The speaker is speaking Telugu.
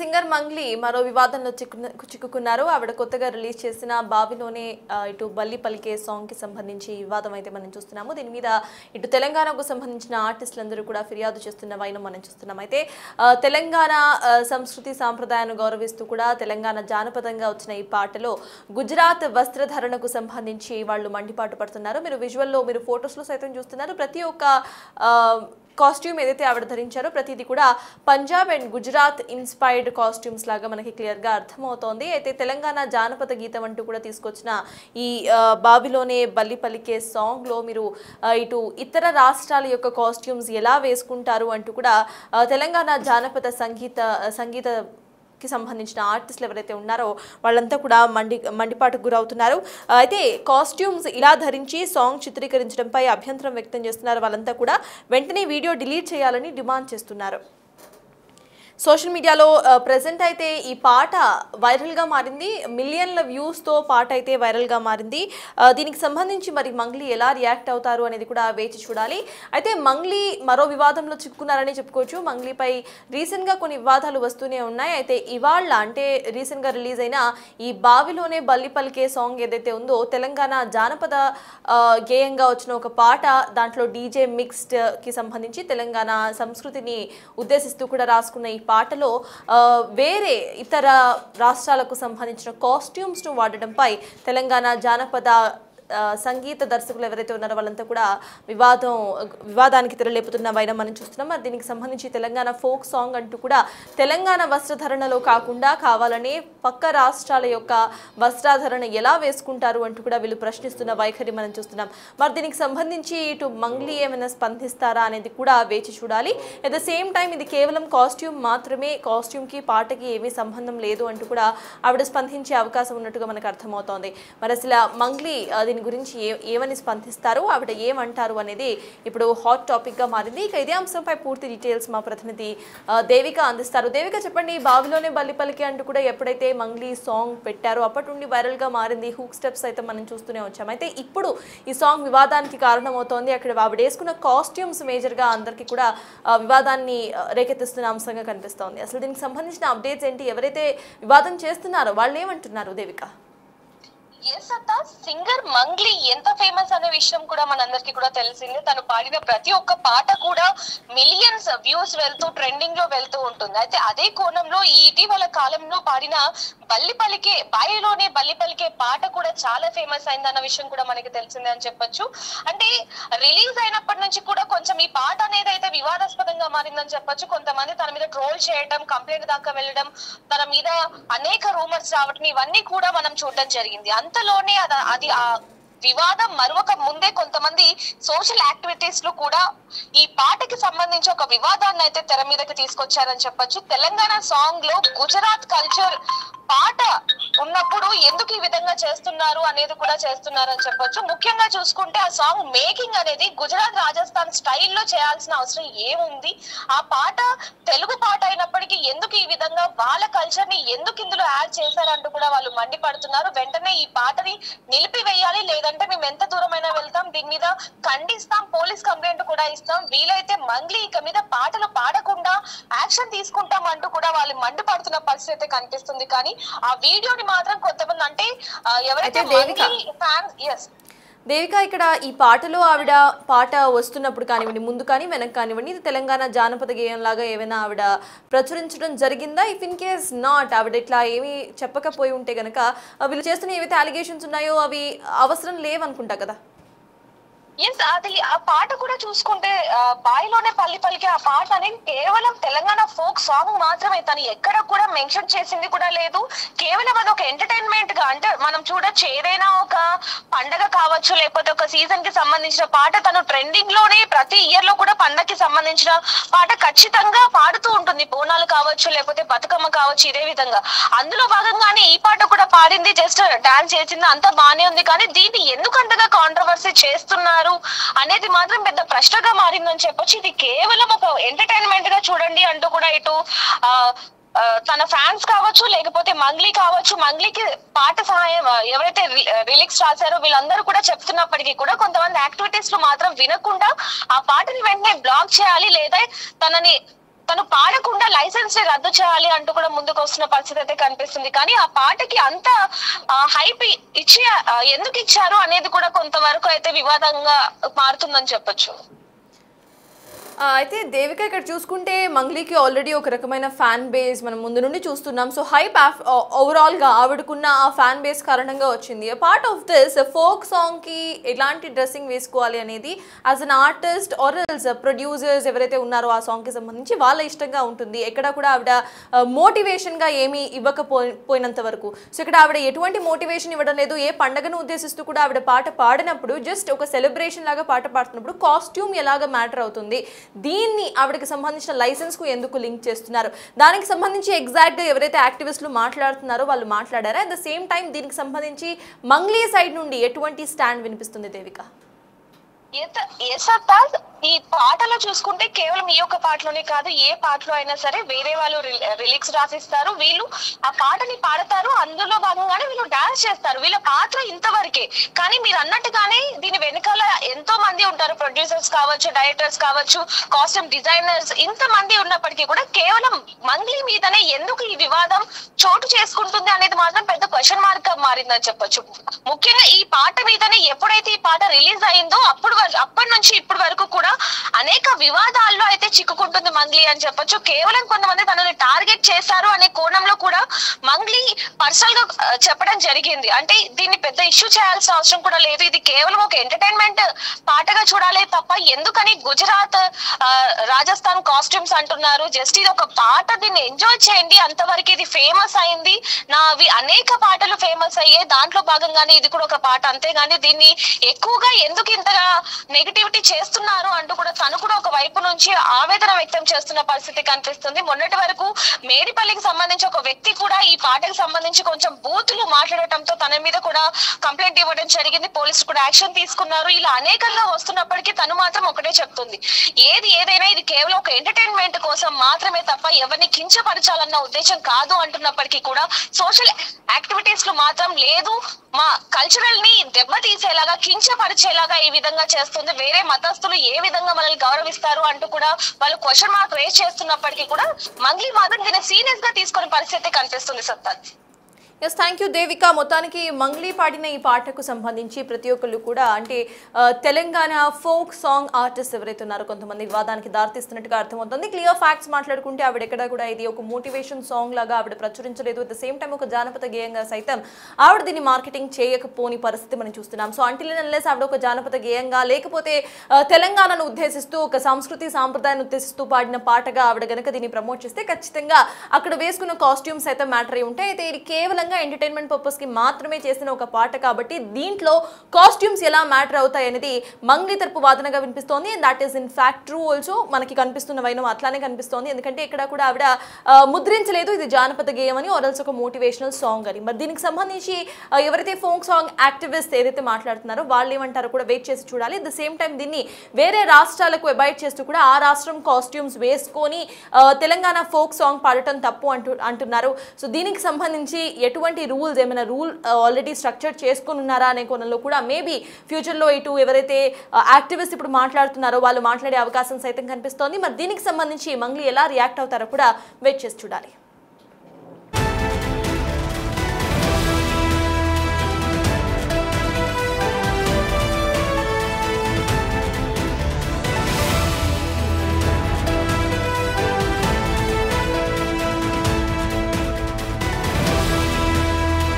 సింగర్ మంగ్లీ మరో వివాదంలో చిక్కుకున్నారు. ఆవిడ కొత్తగా రిలీజ్ చేసిన బావిలోనే ఇటు బల్లి పలికే సాంగ్ కి సంబంధించి వివాదం అయితే మనం చూస్తున్నాము. దీని మీద ఇటు తెలంగాణకు సంబంధించిన ఆర్టిస్టులందరూ కూడా ఫిర్యాదు చేస్తున్న వైనం మనం చూస్తున్నాం. అయితే తెలంగాణ సంస్కృతి సాంప్రదాయాన్ని గౌరవిస్తూ కూడా తెలంగాణ జానపదంగా వచ్చిన ఈ పాటలో గుజరాత్ వస్త్రధారణకు సంబంధించి వాళ్ళు మండిపాటు పడుతున్నారు. మీరు విజువల్లో మీరు ఫొటోస్లో సైతం చూస్తున్నారు. ప్రతి ఒక్క కాస్ట్యూమ్ ఏదైతే ఆవిడ ధరించారో ప్రతిదీ కూడా Punjab and Gujarat inspired costumes లాగా మనకి క్లియర్గా అర్థమవుతోంది. అయితే తెలంగాణ జానపద గీతం అంటూ కూడా తీసుకొచ్చిన ఈ బావిలోనే బల్లి పలికే సాంగ్లో మీరు ఇటు ఇతర రాష్ట్రాల యొక్క కాస్ట్యూమ్స్ ఎలా వేసుకుంటారు అంటూ కూడా తెలంగాణ జానపద సంగీత కి సంబంధించిన ఆర్టిస్టులు ఎవరైతే ఉన్నారో వాళ్ళంతా కూడా మండిపాటుకు గురవుతున్నారు. అయితే కాస్ట్యూమ్స్ ఇలా ధరించి సాంగ్ చిత్రీకరించడంపై అభ్యంతరం వ్యక్తం చేస్తున్నారు. వాళ్ళంతా కూడా వెంటనే వీడియో డిలీట్ చేయాలని డిమాండ్ చేస్తున్నారు. సోషల్ మీడియాలో ప్రెజెంట్ అయితే ఈ పాట వైరల్గా మారింది. మిలియన్ల వ్యూస్తో పాట అయితే వైరల్గా మారింది. దీనికి సంబంధించి మరి మంగ్లీ ఎలా రియాక్ట్ అవుతారు అనేది కూడా వేచి చూడాలి. అయితే మంగ్లీ మరో వివాదంలో చిక్కుకున్నారని చెప్పుకోవచ్చు. మంగ్లీపై రీసెంట్గా కొన్ని వివాదాలు వస్తూనే ఉన్నాయి. అయితే ఇవాళ అంటే రీసెంట్గా రిలీజ్ అయిన ఈ బావిలోనే బల్లి పలికే సాంగ్ ఏదైతే ఉందో తెలంగాణ జానపద గేయంగా వచ్చిన ఒక పాట. దాంట్లో డీజే మిక్స్డ్కి సంబంధించి తెలంగాణ సంస్కృతిని ఉద్దేశిస్తూ కూడా రాసుకున్న ఈ పాటలో వేరే ఇతర రాష్ట్రాలకు సంబంధించిన కాస్ట్యూమ్స్ను వాడడంపై తెలంగాణ జానపద సంగీత దర్శకులు ఎవరైతే ఉన్నారో వాళ్ళంతా కూడా వివాదానికి తెరలేపుతున్న వైనం మనం చూస్తున్నాం. మరి దీనికి సంబంధించి తెలంగాణ ఫోక్ సాంగ్ అంటూ కూడా తెలంగాణ వస్త్రధరణలో కాకుండా కావాలని పక్క రాష్ట్రాల యొక్క వస్త్రధరణ ఎలా వేసుకుంటారు అంటూ కూడా వీళ్ళు ప్రశ్నిస్తున్న వైఖరి మనం చూస్తున్నాం. మరి దీనికి సంబంధించి ఇటు మంగ్లీ ఏమైనా స్పందిస్తారా అనేది కూడా వేచి చూడాలి. అట్ ద సేమ్ టైం ఇది కేవలం కాస్ట్యూమ్ మాత్రమే, కాస్ట్యూమ్కి పాటకి ఏమీ సంబంధం లేదు అంటూ కూడా ఆవిడ స్పందించే అవకాశం ఉన్నట్టుగా మనకు అర్థమవుతోంది. మరి అసలు మంగ్లీ దీని గురించి ఏమని స్పందిస్తారు, ఆవిడ ఏమంటారు అనేది ఇప్పుడు హాట్ టాపిక్గా మారింది. ఇక ఇదే అంశంపై పూర్తి డీటెయిల్స్ మా ప్రతినిధి దేవిక అందిస్తారు. దేవిక చెప్పండి, బావిలోనే బల్లి పలికి అంటూ కూడా ఎప్పుడైతే మంగ్లీ సాంగ్ పెట్టారో అప్పటి నుండి వైరల్గా మారింది. హూక్ స్టెప్స్ అయితే మనం చూస్తూనే వచ్చాం. అయితే ఇప్పుడు ఈ సాంగ్ వివాదానికి కారణమవుతోంది. అక్కడ ఆవిడ వేసుకున్న కాస్ట్యూమ్స్ మేజర్గా అందరికీ కూడా వివాదాన్ని రేకెత్తిస్తున్న అంశంగా కనిపిస్తోంది. అసలు దీనికి సంబంధించిన అప్డేట్స్ ఏంటి, ఎవరైతే వివాదం చేస్తున్నారో వాళ్ళు ఏమంటున్నారు దేవిక? సింగర్ మంగ్లీ ఎంత ఫేమస్ అనే విషయం కూడా మనందరికి కూడా తెలిసిందే. తను పాడిన ప్రతి ఒక్క పాట కూడా మిలియన్స్ వ్యూస్ వెళ్తూ ట్రెండింగ్ లో వెళ్తూ ఉంటుంది. అయితే అదే కోణంలో ఈ ఇటీవల కాలంలో పాడిన బావిలోనే బల్లి పలికే పాట కూడా చాలా ఫేమస్ అయిందన్న విషయం కూడా మనకి తెలిసిందే అని చెప్పొచ్చు. అంటే రిలీజ్ అయినప్పటి నుంచి కూడా కొంచెం ఈ పాట అనేది అయితే వివాదాస్పదంగా మారిందని చెప్పొచ్చు. కొంతమంది తన మీద ట్రోల్ చేయడం, కంప్లైంట్ దాకా వెళ్ళడం, తన మీద అనేక రూమర్స్ రావడం, ఇవన్నీ కూడా మనం చూడడం జరిగింది. అంతలోనే అది ఆ వివాదం మరొక ముందే కొంతమంది సోషల్ యాక్టివిటీస్ లో కూడా ఈ పాటకి సంబంధించి ఒక వివాదాన్ని అయితే తెర మీదకి తీసుకొచ్చారని చెప్పొచ్చు. తెలంగాణ సాంగ్ లో గుజరాత్ కల్చర్ పాట ఉన్నప్పుడు ఎందుకు ఈ విధంగా చేస్తున్నారు అనేది కూడా చేస్తున్నారని చెప్పొచ్చు. ముఖ్యంగా చూసుకుంటే ఆ సాంగ్ మేకింగ్ అనేది గుజరాత్ రాజస్థాన్ స్టైల్లో చేయాల్సిన అవసరం ఏముంది? ఆ పాట తెలుగు పాట అయినప్పటికీ ఎందుకు ఈ విధంగా వాళ్ళ కల్చర్ ని ఎందుకు ఇందులో యాడ్ చేశారంటూ కూడా వాళ్ళు మండిపడుతున్నారు. వెంటనే ఈ పాటని నిలిపివేయాలి, లేదంటే మేము ఎంత దూరమైనా వెళ్తాం, దీని మీద ఖండిస్తాం, పోలీస్ కంప్లైంట్ కూడా ఇస్తాం, వీలైతే మంగ్లీ ఇక మీద పాటలు పాడకుండా యాక్షన్ తీసుకుంటాం అంటూ కూడా వాళ్ళు మండిపడుతున్న పరిస్థితి అయితే కనిపిస్తుంది. కానీ ఆ వీడియోని మాత్రం కొంతమంది అంటే ఎవరైతే దేవిక ఇక్కడ ఈ పాటలో ఆవిడ పాట వస్తున్నప్పుడు కానివ్వండి, ముందు కానీ వెనక కానివ్వండి, ఇది తెలంగాణ జానపద గేయం లాగా ఏమైనా ఆవిడ ప్రచురించడం జరిగిందా? ఇఫ్ ఇన్ కేస్ నాట్, ఆవిడ ఇట్లా ఏమీ చెప్పకపోయి ఉంటే కనుక వీళ్ళు చేస్తున్న ఏవైతే అలిగేషన్స్ ఉన్నాయో అవి అవసరం లేవనుకుంటా కదా. అది ఆ పాట కూడా చూసుకుంటే బావిలోనే పల్లి పలికి ఆ పాట అనేది కేవలం తెలంగాణ ఫోక్ సాంగ్ మాత్రమే. తను ఎక్కడ కూడా మెన్షన్ చేసింది కూడా లేదు. కేవలం అది ఒక ఎంటర్టైన్మెంట్ గా, అంటే మనం చూడొచ్చు ఏదైనా ఒక పండగ కావచ్చు, లేకపోతే ఒక సీజన్ కి సంబంధించిన పాట తను ట్రెండింగ్ లోనే ప్రతి ఇయర్ లో కూడా పండగకి సంబంధించిన పాట ఖచ్చితంగా పాడుతూ ఉంటుంది. బోనాలు కావచ్చు, లేకపోతే బతుకమ్మ కావచ్చు, ఇదే విధంగా అందులో భాగంగానే ఈ పాట కూడా పాడింది, జస్ట్ డాన్స్ చేసింది, అంతా బానే ఉంది. కానీ దీన్ని ఎందుకంతగా కాంట్రవర్సీ చేస్తున్నారు అనేది మాత్రం పెద్ద ప్రశ్నగా మారిందని చెప్పొచ్చు. ఇది కేవలం ఒక ఎంటర్టైన్మెంట్ గా చూడండి అంటూ కూడా ఇటు తన ఫ్యాన్స్ కావచ్చు, లేకపోతే మంగ్లీ కావచ్చు, మంగ్లీకి పాట సహాయం ఎవరైతే లిరిక్స్ రాశారో వీళ్ళందరూ కూడా చెప్తున్నప్పటికీ కూడా కొంతమంది యాక్టివిటీస్ లో మాత్రం వినకుండా ఆ పాటని వెంటనే బ్లాక్ చేయాలి, లేదా తనని తను పాడకుండా లైసెన్స్ రద్దు చేయాలి అంటూ కూడా ముందుకు వస్తున్న పరిస్థితి అయితే కనిపిస్తుంది. కానీ ఆ పాటకి అంత హైప్ ఇచ్చి ఎందుకు ఇచ్చారు అనేది కూడా కొంతవరకు అయితే వివాదంగా మారుతుందని చెప్పొచ్చు. అయితే దేవిక ఇక్కడ చూసుకుంటే మంగ్లీకి ఆల్రెడీ ఒక రకమైన ఫ్యాన్ బేస్ మనం ముందు నుండి చూస్తున్నాం. సో హైప్ ఓవరాల్గా ఆవిడకున్న ఆ ఫ్యాన్ బేస్ కారణంగా వచ్చింది. పార్ట్ ఆఫ్ దిస్ ఫోక్ సాంగ్కి ఎలాంటి డ్రెస్సింగ్ వేసుకోవాలి అనేది as an artist or else producers ఎవరైతే ఉన్నారో ఆ సాంగ్కి సంబంధించి వాళ్ళ ఇష్టంగా ఉంటుంది. ఎక్కడ కూడా ఆవిడ మోటివేషన్గా ఏమీ ఇవ్వకపోయినంత వరకు. సో ఇక్కడ ఆవిడ ఎటువంటి మోటివేషన్ ఇవ్వడం లేదు. ఏ పండుగను ఉద్దేశిస్తూ కూడా ఆవిడ పాట పాడినప్పుడు జస్ట్ ఒక సెలబ్రేషన్ లాగా పాట పాడుతున్నప్పుడు కాస్ట్యూమ్ ఎలాగ మ్యాటర్ అవుతుంది, దీన్ని ఆవిడకి సంబంధించిన లైసెన్స్ కు ఎందుకు లింక్ చేస్తున్నారు, దానికి సంబంధించి ఎగ్జాక్ట్ గా ఎవరైతే యాక్టివిస్టులు మాట్లాడుతున్నారో వాళ్ళు మాట్లాడారా? అట్ ద సేమ్ టైం దీనికి సంబంధించి మంగ్లీ సైడ్ నుండి ఎటువంటి స్టాండ్ వినిపిస్తుంది దేవిక? ఈ పాటలో చూసుకుంటే కేవలం ఈ యొక్క పాటలోనే కాదు, ఏ పాటలో అయినా సరే వేరే వాళ్ళు లిరిక్స్ రాసిస్తారు, వీళ్ళు ఆ పాటని పాడతారు, అందులో భాగంగానే వీళ్ళు డాన్స్ చేస్తారు. వీళ్ళ పాత్ర ఇంతవరకే. కానీ మీరు అన్నట్టుగానే దీని వెనకాల ఎంతో మంది ఉంటారు, ప్రొడ్యూసర్స్ కావచ్చు, డైరెక్టర్స్ కావచ్చు, కాస్ట్యూమ్ డిజైనర్స్, ఇంత మంది ఉన్నప్పటికీ కూడా కేవలం మంగ్లీ మీదనే ఎందుకు ఈ వివాదం చోటు చేసుకుంటుంది అనేది మాత్రం పెద్ద క్వశ్చన్ మార్క్ గా మారిందని చెప్పొచ్చు. ముఖ్యంగా ఈ పాట మీదనే ఎప్పుడైతే ఈ పాట రిలీజ్ అయిందో అప్పటి నుంచి ఇప్పటి వరకు కూడా అనేక వివాదాల్లో అయితే చిక్కుకుంటుంది మంగ్లీ అని చెప్పొచ్చు. కేవలం కొంతమంది తనని టార్గెట్ చేశారు అనే కోణంలో కూడా మంగ్లీ పర్సనల్ గా చెప్పడం జరిగింది. అంటే దీన్ని పెద్ద ఇష్యూ చేయాల్సిన అవసరం కూడా లేదు, ఇది కేవలం ఒక ఎంటర్టైన్మెంట్ పాటగా చూడాలి తప్ప ఎందుకని గుజరాత్ రాజస్థాన్ కాస్ట్యూమ్స్ అంటున్నారు, జస్ట్ ఇది ఒక పాట, దీన్ని ఎంజాయ్ చేయండి, అంతవరకు ఇది ఫేమస్ అయింది, నావి అనేక పాటలు ఫేమస్ అయ్యే దాంట్లో భాగంగానే ఇది కూడా ఒక పాట, అంతేగాని దీన్ని ఎక్కువగా ఎందుకు ఇంతగా నెగిటివిటీ చేస్తున్నారు అంటూ కూడా తను కూడా ఒక వైపు నుంచి ఆవేదన వ్యక్తం చేస్తున్న పరిస్థితి కనిపిస్తుంది. మొన్నటి వరకు మేడిపల్లికి సంబంధించి ఒక వ్యక్తి కూడా ఈ పాటకు సంబంధించి కొంచెం బూతులు మాట్లాడటంతో తన మీద కూడా కంప్లైంట్ ఇవ్వడం జరిగింది, పోలీసులు కూడా యాక్షన్ తీసుకున్నారు. ఇలా అనేకంగా వస్తున్నప్పటికీ తను మాత్రం ఒకటే చెప్తుంది, ఏదైనా ఇది కేవలం ఒక ఎంటర్టైన్మెంట్ కోసం మాత్రమే తప్ప ఎవరిని కించపరచాలన్న ఉద్దేశం కాదు అంటున్నప్పటికీ కూడా సోషల్ యాక్టివిటీస్ లో మాత్రం లేదు, మా కల్చరల్ ని దెబ్బతీసేలాగా కించపరిచేలాగా ఈ విధంగా చేస్తుంది, వేరే మతస్థులు ఏ విధంగా మనల్ని గౌరవిస్తారు అంటూ కూడా వాళ్ళు క్వశ్చన్ మార్క్ రేస్ చేస్తున్నప్పటికీ కూడా మంగ్లీ మాత్రం దీన్ని సీరియస్ గా తీసుకునే పరిస్థితి కనిపిస్తుంది. సత్తాజ్. Yes, thank you Devika. మొత్తానికి మంగ్లీ పాడిన ఈ పాటకు సంబంధించి ప్రతి ఒక్కళ్ళు కూడా అంటే తెలంగాణ ఫోక్ సాంగ్ ఆర్టిస్ట్ ఎవరైతే ఉన్నారో కొంతమంది వివాదానికి దారితీస్తున్నట్టుగా అర్థమవుతుంది. క్లియర్ ఫ్యాక్ట్స్ మాట్లాడుకుంటే ఆవిడ ఎక్కడ కూడా ఇది ఒక మోటివేషన్ సాంగ్ లాగా ఆవిడ ప్రచురించలేదు. అట్ ద సేమ్ టైం ఒక జానపద గేయంగా సైతం ఆవిడ దీన్ని మార్కెటింగ్ చేయకపోని పరిస్థితి మనం చూస్తున్నాం. సో అంటిల్ అన్లెస్ ఆవిడ ఒక జానపద గేయంగా లేకపోతే తెలంగాణను ఉద్దేశిస్తూ ఒక సంస్కృతి సాంప్రదాయాన్ని ఉద్దేశిస్తూ పాడిన పాటగా ఆవిడ గనక దీన్ని ప్రమోట్ చేస్తే ఖచ్చితంగా అక్కడ వేసుకున్న కాస్ట్యూమ్స్ అయితే మ్యాటర్ అయి ఉంటాయి. అయితే ఇది కేవలం ఎంటర్టైన్మెంట్ పర్పస్ కి మాత్రమే చేసిన ఒక పాట కాబట్టి దీంట్లో కాస్ట్యూమ్స్ ఎలా మ్యాటర్ అవుతాయి అనేది మంగ్లీ తరపు వాదనగా వినిపిస్తోంది. And that is in fact true also. మనకి కనిపిస్తున్న వైనం అట్లానే కనిపిస్తోంది, ఎందుకంటే ఇక్కడ కూడా ఆవిడ ముద్రించలేదు ఇది జానపద గేయం అని, ఆర్ఎల్స్ ఒక మోటివేషనల్ సాంగ్ అని. మరి దీనికి సంబంధించి ఎవరైతే ఫోక్ సాంగ్ యాక్టివిస్ట్ ఏదైతే మాట్లాడుతున్నారో వాళ్ళు ఏమంటారో కూడా వెయిట్ చేసి చూడాలి. అట్ ద సేమ్ టైం దీన్ని వేరే రాష్ట్రాలకు అబాయిడ్ చేస్తూ కూడా ఆ రాష్ట్రం కాస్ట్యూమ్స్ వేసుకొని తెలంగాణ ఫోక్ సాంగ్ పాడటం తప్పు అంటున్నారు. సో దీనికి సంబంధించి ఎటువంటి రూల్స్ ఏమైనా ఆల్రెడీ స్ట్రక్చర్ చేసుకుని ఉన్నారా అనే కోణంలో కూడా మేబీ ఫ్యూచర్లో ఇటు ఎవరైతే యాక్టివిస్ట్ ఇప్పుడు మాట్లాడుతున్నారో వాళ్ళు మాట్లాడే అవకాశం సైతం కనిపిస్తోంది. మరి దీనికి సంబంధించి మంగ్లీ ఎలా రియాక్ట్ అవుతారో కూడా వెయిట్ చేసి చూడాలి.